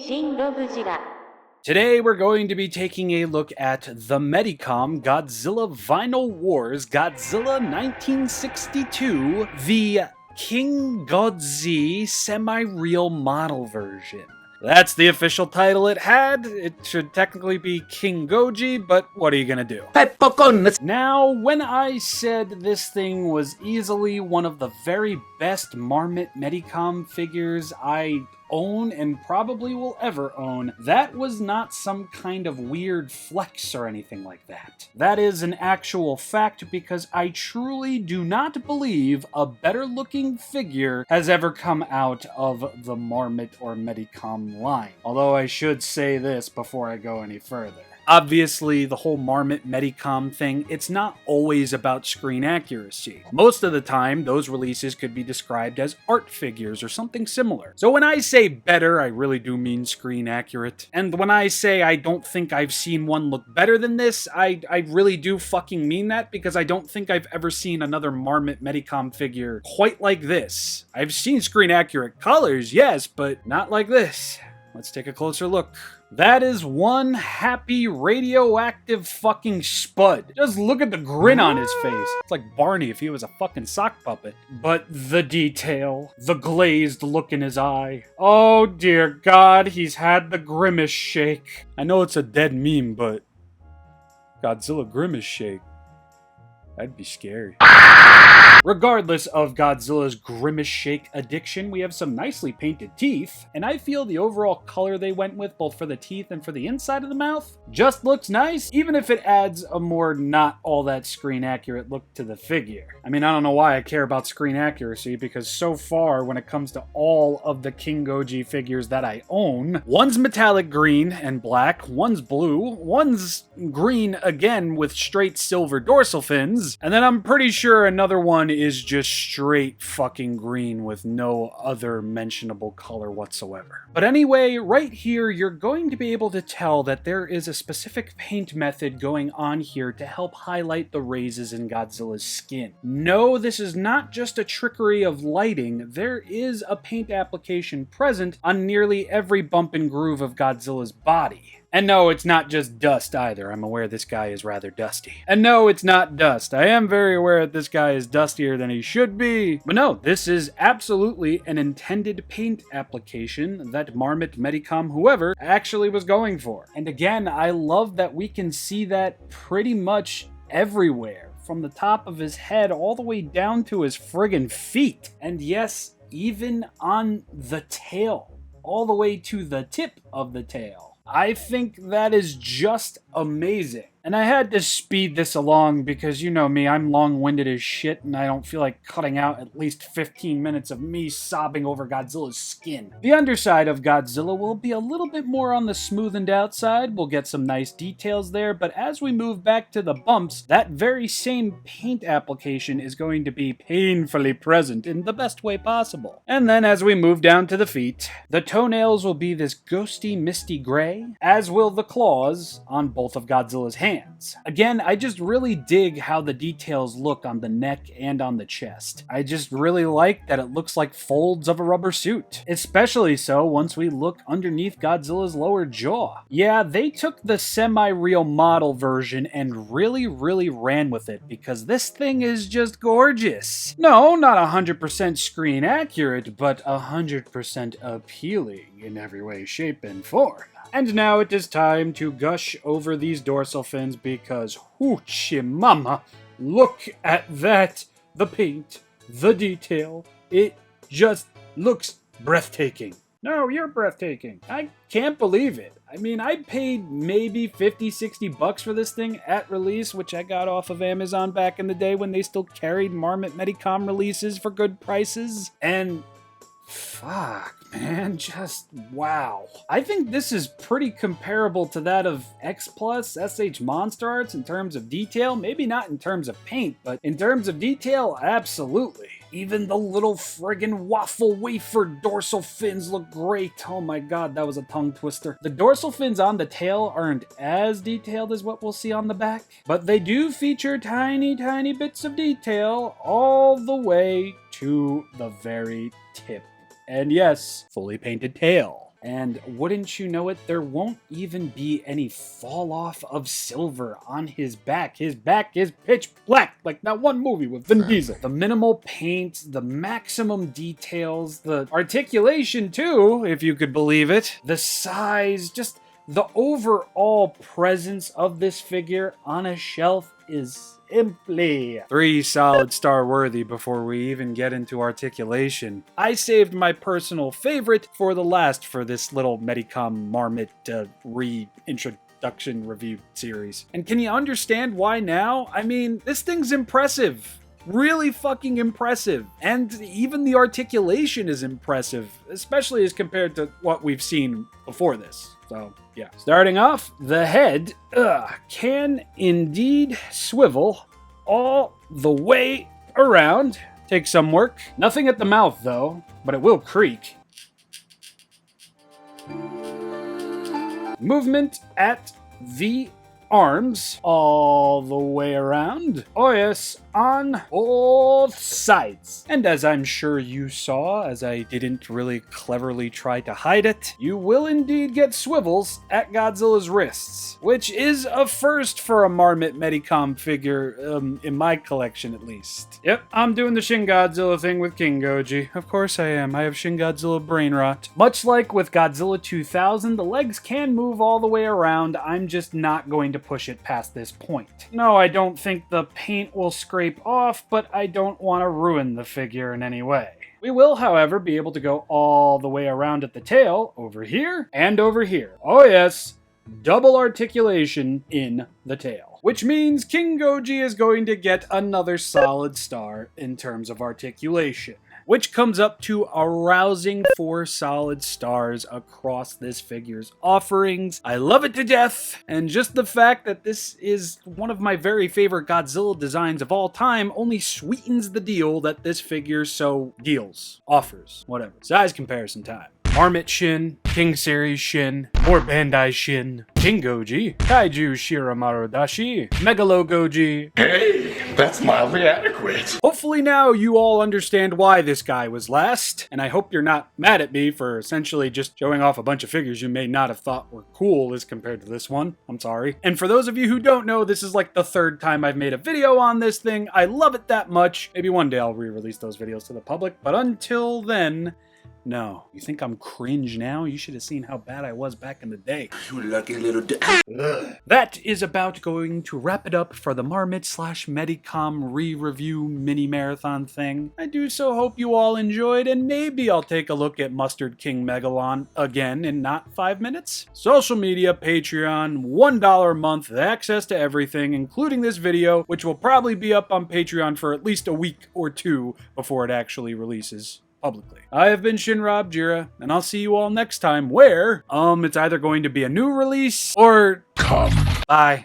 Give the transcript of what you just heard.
ShinRobjira. Today we're going to be taking a look at the Medicom Godzilla Vinyl Wars Godzilla 1962, the KingGodzi semi-real model version. That's the official title it had. It should technically be KingGodzi, but what are you gonna do? Hey, popcorn! Now, when I said this thing was easily one of the very best Marmot Medicom figures I own and probably will ever own, that was not some kind of weird flex or anything like that. That is an actual fact because I truly do not believe a better looking figure has ever come out of the Marmot or Medicom line. Although I should say this before I go any further. Obviously, the whole Marmot Medicom thing, it's not always about screen accuracy. Most of the time, those releases could be described as art figures or something similar. So when I say better, I really do mean screen accurate. And when I say I don't think I've seen one look better than this, I really do fucking mean that because I don't think I've ever seen another Marmot Medicom figure quite like this. I've seen screen accurate colors, yes, but not like this. Let's take a closer look. That is one happy radioactive fucking spud. Just look at the grin on his face. It's like Barney if he was a fucking sock puppet. But the detail, the glazed look in his eye. Oh dear God, he's had the grimace shake. I know it's a dead meme, but Godzilla grimace shake. That'd be scary. Regardless of Godzilla's grimace shake addiction, we have some nicely painted teeth, and I feel the overall color they went with, both for the teeth and for the inside of the mouth, just looks nice, even if it adds a more not all that screen accurate look to the figure. I mean, I don't know why I care about screen accuracy, because so far, when it comes to all of the KingGodzi figures that I own, one's metallic green and black, one's blue, one's green again with straight silver dorsal fins, and then I'm pretty sure another one is just straight fucking green with no other mentionable color whatsoever. But anyway, right here, you're going to be able to tell that there is a specific paint method going on here to help highlight the raises in Godzilla's skin. No, this is not just a trickery of lighting. There is a paint application present on nearly every bump and groove of Godzilla's body. And no, it's not just dust either. I'm aware this guy is rather dusty. And no, it's not dust. I am very aware that this guy is dustier than he should be. But no, this is absolutely an intended paint application that Marmot, Medicom, whoever actually was going for. And again, I love that we can see that pretty much everywhere. From the top of his head all the way down to his friggin' feet. And yes, even on the tail. All the way to the tip of the tail. I think that is just amazing. And I had to speed this along because you know me, I'm long-winded as shit and I don't feel like cutting out at least 15 minutes of me sobbing over Godzilla's skin. The underside of Godzilla will be a little bit more on the smoothened out side. We'll get some nice details there, but as we move back to the bumps, that very same paint application is going to be painfully present in the best way possible. And then as we move down to the feet, the toenails will be this ghosty, misty gray, as will the claws on both of Godzilla's hands. Again, I just really dig how the details look on the neck and on the chest. I just really like that it looks like folds of a rubber suit. Especially so once we look underneath Godzilla's lower jaw. Yeah, they took the semi-real model version and really ran with it because this thing is just gorgeous. No, not 100% screen accurate, but 100% appealing in every way, shape, and form. And now it is time to gush over these dorsal fins because hoochie mama, look at that. The paint, the detail, it just looks breathtaking. No, you're breathtaking. I can't believe it. I mean, I paid maybe 50, 60 bucks for this thing at release, which I got off of Amazon back in the day when they still carried Marmot Medicom releases for good prices. And fuck, man, just wow. I think this is pretty comparable to that of X Plus SH Monster Arts in terms of detail. Maybe not in terms of paint, but in terms of detail, absolutely. Even the little friggin' waffle wafer dorsal fins look great. Oh my god, that was a tongue twister. The dorsal fins on the tail aren't as detailed as what we'll see on the back, but they do feature tiny bits of detail all the way to the very tip. And yes, fully painted tail. And wouldn't you know it, there won't even be any fall off of silver on his back. His back is pitch black, like that one movie with Vin Diesel. The minimal paint, the maximum details, the articulation too, if you could believe it, the size, just the overall presence of this figure on a shelf is simply 3 solid star worthy before we even get into articulation. I saved my personal favorite for the last for this little Medicom Marmot reintroduction review series. And can you understand why now? I mean, this thing's impressive. Really fucking impressive. And even the articulation is impressive, especially as compared to what we've seen before this. So, yeah. Starting off, the head can indeed swivel all the way around. Takes some work. Nothing at the mouth, though, but it will creak. Movement at the arms all the way around. Oh yes, on both sides. And as I'm sure you saw, as I didn't really cleverly try to hide it, you will indeed get swivels at Godzilla's wrists, which is a first for a Marmot Medicom figure, in my collection at least. Yep, I'm doing the Shin Godzilla thing with KingGodzi. Of course I am. I have Shin Godzilla brain rot. Much like with Godzilla 2000, the legs can move all the way around. I'm just not going to push it past this point. No, I don't think the paint will scrape off, but I don't want to ruin the figure in any way. We will, however, be able to go all the way around at the tail, over here, and over here. Oh yes, double articulation in the tail. Which means KingGodzi is going to get another solid star in terms of articulation, which comes up to a rousing 4 solid stars across this figure's offerings. I love it to death, and just the fact that this is one of my very favorite Godzilla designs of all time only sweetens the deal that this figure offers, whatever. Size comparison time. Marmot Shin, King Series Shin, more Bandai Shin, KingGodzi, Kaiju Shiramaru Dashi, Megalo Goji. Hey, that's mildly adequate. Hopefully now you all understand why this guy was last, and I hope you're not mad at me for essentially just showing off a bunch of figures you may not have thought were cool as compared to this one. I'm sorry. And for those of you who don't know, this is like the 3rd time I've made a video on this thing. I love it that much. Maybe one day I'll re-release those videos to the public, but until then, no. You think I'm cringe now? You should have seen how bad I was back in the day. You lucky little That is about going to wrap it up for the Marmot / Medicom re-review mini-marathon thing. I do so hope you all enjoyed, and maybe I'll take a look at Mustard King Megalon again in not 5 minutes. Social media, Patreon, $1 a month, access to everything, including this video, which will probably be up on Patreon for at least a week or 2 before it actually releases publicly. I have been ShinRobjira, and I'll see you all next time where, it's either going to be a new release or... Come. Bye.